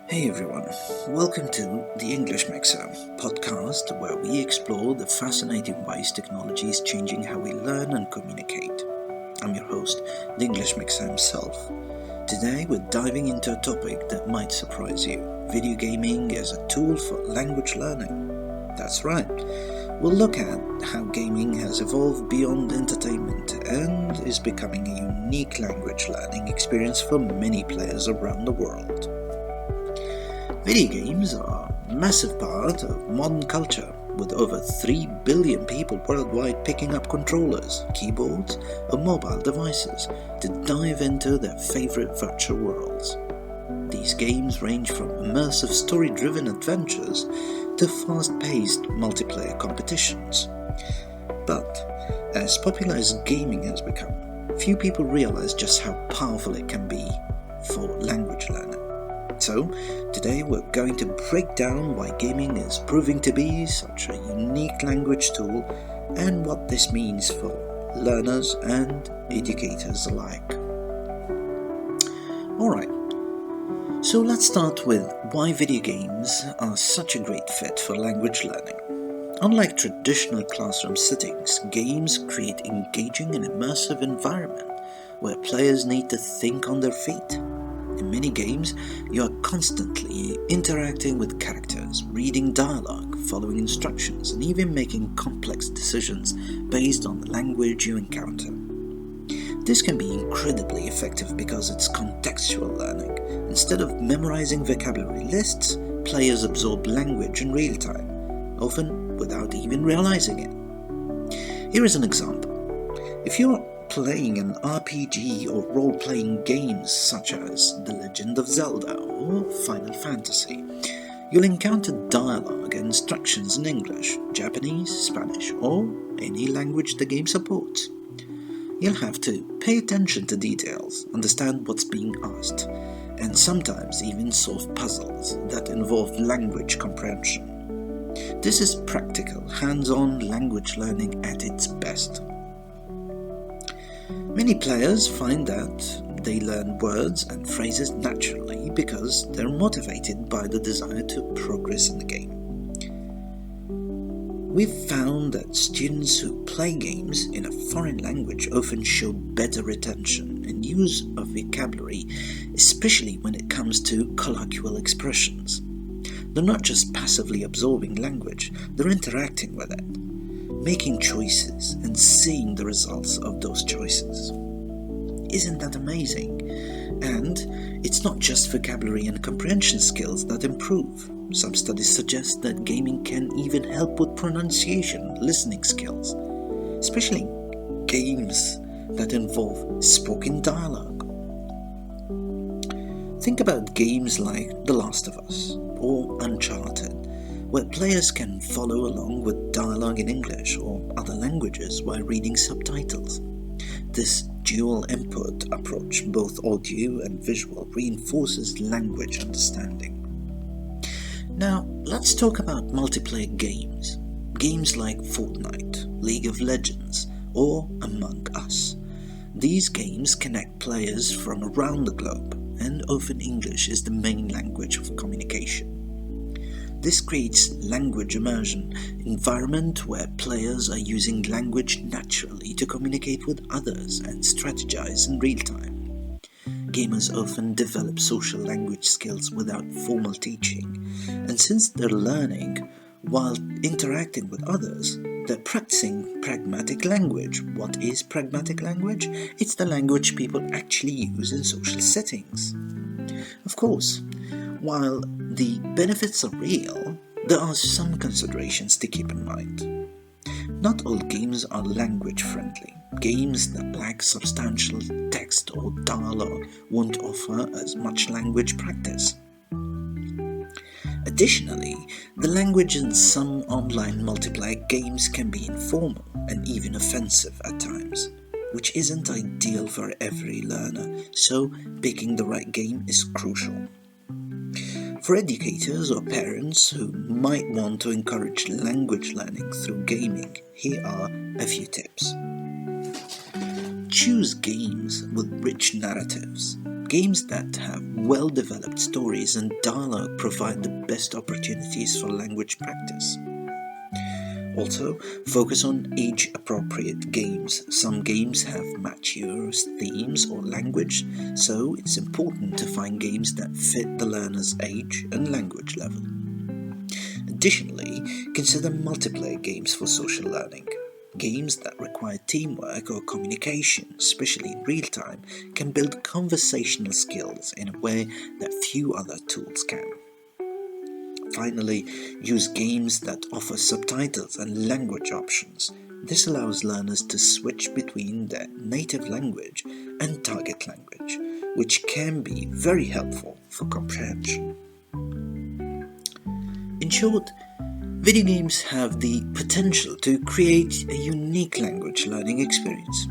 Hey everyone, welcome to the English Mixer podcast where we explore the fascinating ways technology is changing how we learn and communicate. I'm your host, the English Mixer himself. Today we're diving into a topic that might surprise you: video gaming as a tool for language learning. That's right, we'll look at how gaming has evolved beyond entertainment and is becoming a unique language learning experience for many players around the world. Video games are a massive part of modern culture, with over 3 billion people worldwide picking up controllers, keyboards, or mobile devices to dive into their favorite virtual worlds. These games range from immersive story-driven adventures to fast-paced multiplayer competitions. But as popular as gaming has become, few people realize just how powerful it can be for language learning. So, today we're going to break down why gaming is proving to be such a unique language tool and what this means for learners and educators alike. Alright, so let's start with why video games are such a great fit for language learning. Unlike traditional classroom settings, games create engaging and immersive environment where players need to think on their feet. In many games, you are constantly interacting with characters, reading dialogue, following instructions, and even making complex decisions based on the language you encounter. This can be incredibly effective because it's contextual learning. Instead of memorizing vocabulary lists, players absorb language in real time, often without even realizing it. Here is an example. If you're playing an RPG or role-playing games such as The Legend of Zelda or Final Fantasy, you'll encounter dialogue and instructions in English, Japanese, Spanish, or any language the game supports. You'll have to pay attention to details, understand what's being asked, and sometimes even solve puzzles that involve language comprehension. This is practical, hands-on language learning at its best. Many players find that they learn words and phrases naturally because they're motivated by the desire to progress in the game. We've found that students who play games in a foreign language often show better retention and use of vocabulary, especially when it comes to colloquial expressions. They're not just passively absorbing language, they're interacting with it, making choices and seeing the results of those choices. Isn't that amazing? And it's not just vocabulary and comprehension skills that improve. Some studies suggest that gaming can even help with pronunciation, listening skills, especially games that involve spoken dialogue. Think about games like The Last of Us or Uncharted, where players can follow along with dialogue in English or other languages while reading subtitles. This dual input approach, both audio and visual, reinforces language understanding. Now, let's talk about multiplayer games. Games like Fortnite, League of Legends, or Among Us. These games connect players from around the globe, and often English is the main language of communication. This creates language immersion, environment where players are using language naturally to communicate with others and strategize in real time. Gamers often develop social language skills without formal teaching, and since they're learning while interacting with others, they're practicing pragmatic language. What is pragmatic language? It's the language people actually use in social settings. Of course, while the benefits are real, there are some considerations to keep in mind. Not all games are language friendly. Games that lack substantial text or dialogue won't offer as much language practice. Additionally, the language in some online multiplayer games can be informal and even offensive at times, which isn't ideal for every learner, so picking the right game is crucial. For educators or parents who might want to encourage language learning through gaming, here are a few tips. Choose games with rich narratives. Games that have well-developed stories and dialogue provide the best opportunities for language practice. Also, focus on age-appropriate games. Some games have mature themes or language, so it's important to find games that fit the learner's age and language level. Additionally, consider multiplayer games for social learning. Games that require teamwork or communication, especially in real time, can build conversational skills in a way that few other tools can. Finally, use games that offer subtitles and language options. This allows learners to switch between their native language and target language, which can be very helpful for comprehension. In short, video games have the potential to create a unique language learning experience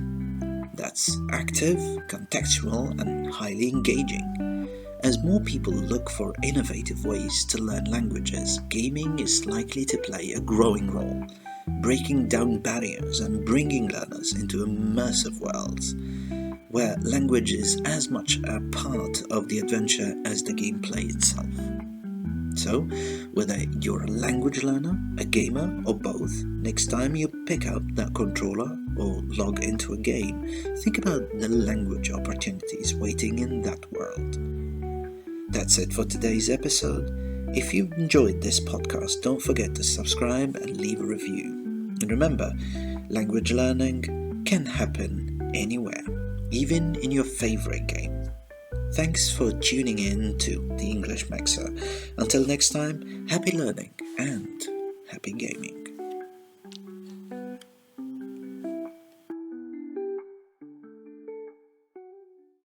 that's active, contextual, and highly engaging. As more people look for innovative ways to learn languages, gaming is likely to play a growing role, breaking down barriers and bringing learners into immersive worlds, where language is as much a part of the adventure as the gameplay itself. So, whether you're a language learner, a gamer, or both, next time you pick up that controller or log into a game, think about the language opportunities waiting in that world. That's it for today's episode. If you've enjoyed this podcast, don't forget to subscribe and leave a review. And remember, language learning can happen anywhere, even in your favorite game. Thanks for tuning in to The English Mixer. Until next time, happy learning and happy gaming.